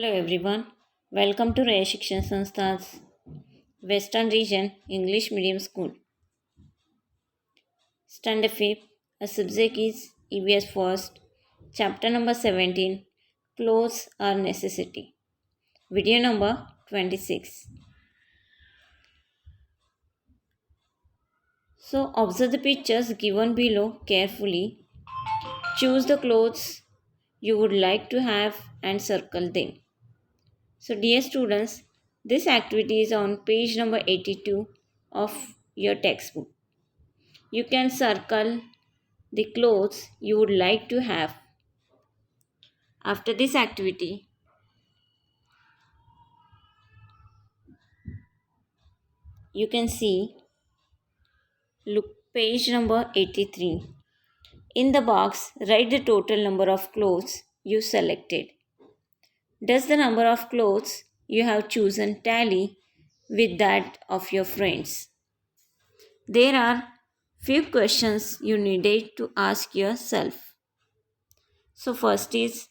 Hello everyone. Welcome to Raya Shikshan Sanstha's Western Region English Medium School. Standard 5. A subject is EBS First. Chapter number 17. Clothes are necessity. Video number 26. So observe the pictures given below carefully. Choose the clothes you would like to have and circle them. So dear students, this activity is on page number 82 of your textbook. You can circle the clothes you would like to have. After this activity, you can see, look page number 83. In the box, write the total number of clothes you selected. Does the number of clothes you have chosen tally with that of your friends? There are few questions you needed to ask yourself. So first is,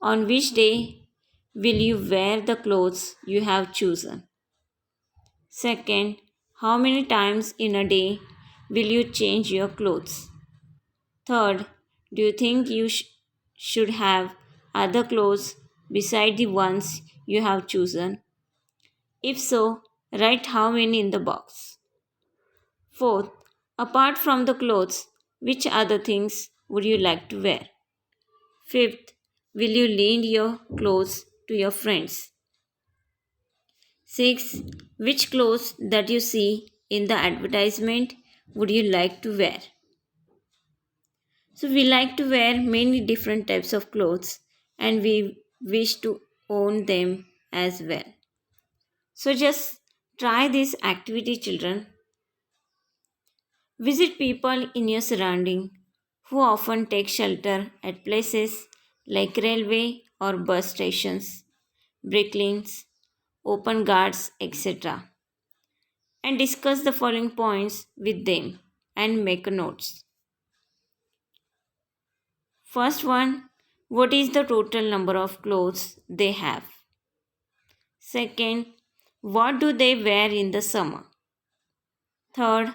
on which day will you wear the clothes you have chosen? Second, how many times in a day will you change your clothes? Third, do you think you should have other clothes beside the ones you have chosen? If so, write how many in the box. Fourth, apart from the clothes, which other things would you like to wear? Fifth, will you lend your clothes to your friends? 6. Which clothes that you see in the advertisement would you like to wear? So, we like to wear many different types of clothes and we wish to own them as well. So, just try this activity, children. Visit people in your surrounding who often take shelter at places like railway or bus stations, brick lanes, open guards, etc. and discuss the following points with them and make notes. First one, what is the total number of clothes they have? Second, what do they wear in the summer? Third,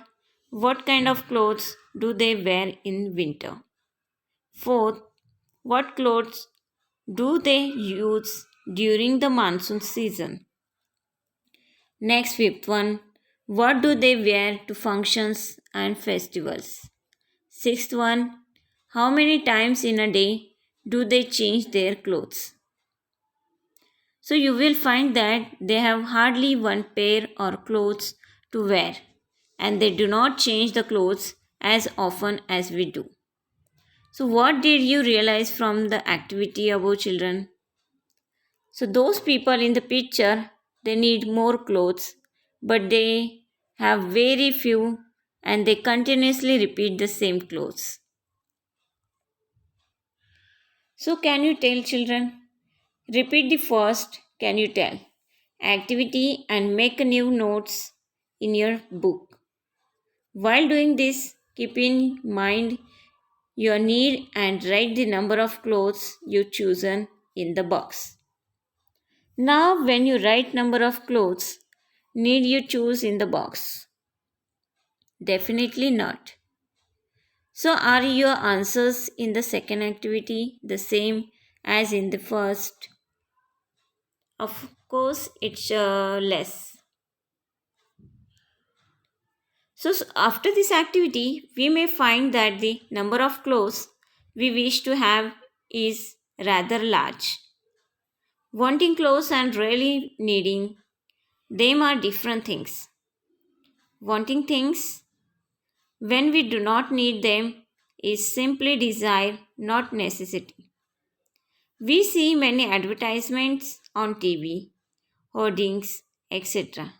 what kind of clothes do they wear in winter? Fourth, what clothes do they use during the monsoon season? Next, fifth one, what do they wear to functions and festivals? Sixth one, how many times in a day do they change their clothes? So you will find that they have hardly one pair or clothes to wear and they do not change the clothes as often as we do. So what did you realize from the activity above, children? So those people in the picture, they need more clothes but they have very few and they continuously repeat the same clothes. So, can you tell, children? Repeat the first, can you tell? Activity and make new notes in your book. While doing this, keep in mind your need and write the number of clothes you chosen in the box. Now, when you write number of clothes, need you choose in the box? Definitely not. So, are your answers in the second activity the same as in the first? Of course, it's less. So, after this activity, we may find that the number of clothes we wish to have is rather large. Wanting clothes and really needing them are different things. Wanting things when we do not need them is simply desire, not necessity. We see many advertisements on TV, hoardings, etc.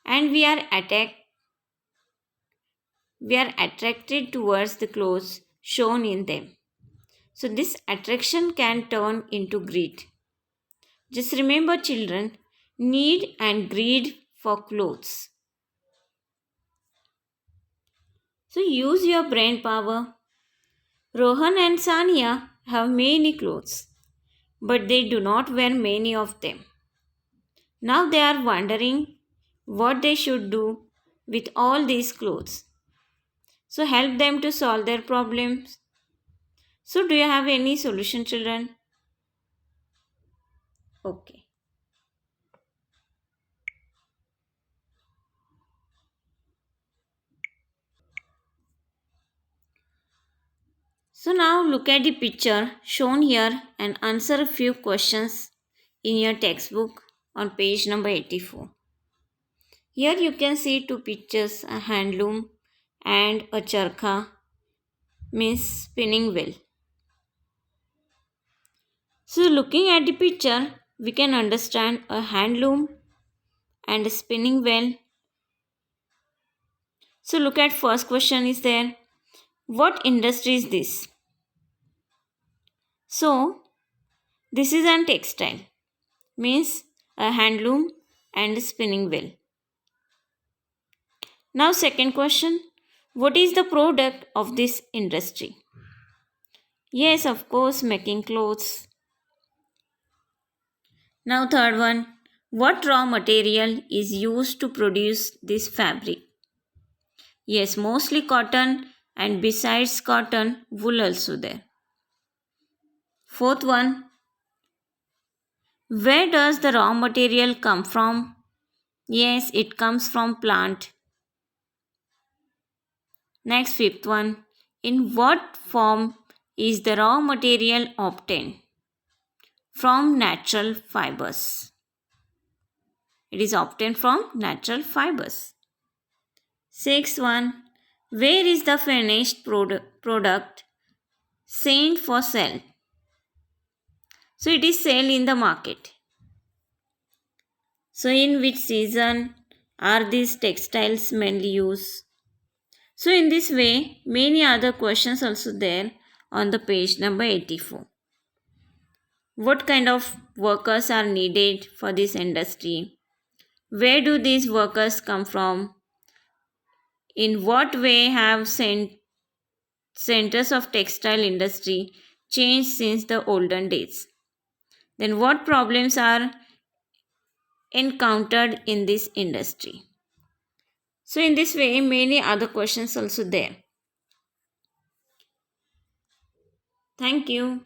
And we are attracted towards the clothes shown in them. So, this attraction can turn into greed. Just remember, children, need and greed for clothes. So, use your brain power. Rohan and Sania have many clothes, but they do not wear many of them. Now they are wondering what they should do with all these clothes. So help them to solve their problems. So do you have any solution, children? Okay. So now look at the picture shown here and answer a few questions in your textbook on page number 84. Here you can see two pictures, a handloom and a charkha, means spinning wheel. So looking at the picture, we can understand a handloom and a spinning wheel. So look at first question is there. What industry is this? So this is an textile, means a handloom and a spinning wheel. Now second question, what is the product of this industry? Yes, of course, making clothes. Now third one, what raw material is used to produce this fabric? Yes, mostly cotton and besides cotton, wool also there. Fourth one, where does the raw material come from? Yes, it comes from plant. Next fifth one, in what form is the raw material obtained? From natural fibers. It is obtained from natural fibers. Sixth one, where is the finished product sent for sale? So it is sale in the market. So in which season are these textiles mainly used? So in this way, many other questions also there on the page number 84. What kind of workers are needed for this industry? Where do these workers come from? In what way have centers of textile industry changed since the olden days? Then what problems are encountered in this industry? So in this way, many other questions also there. Thank you.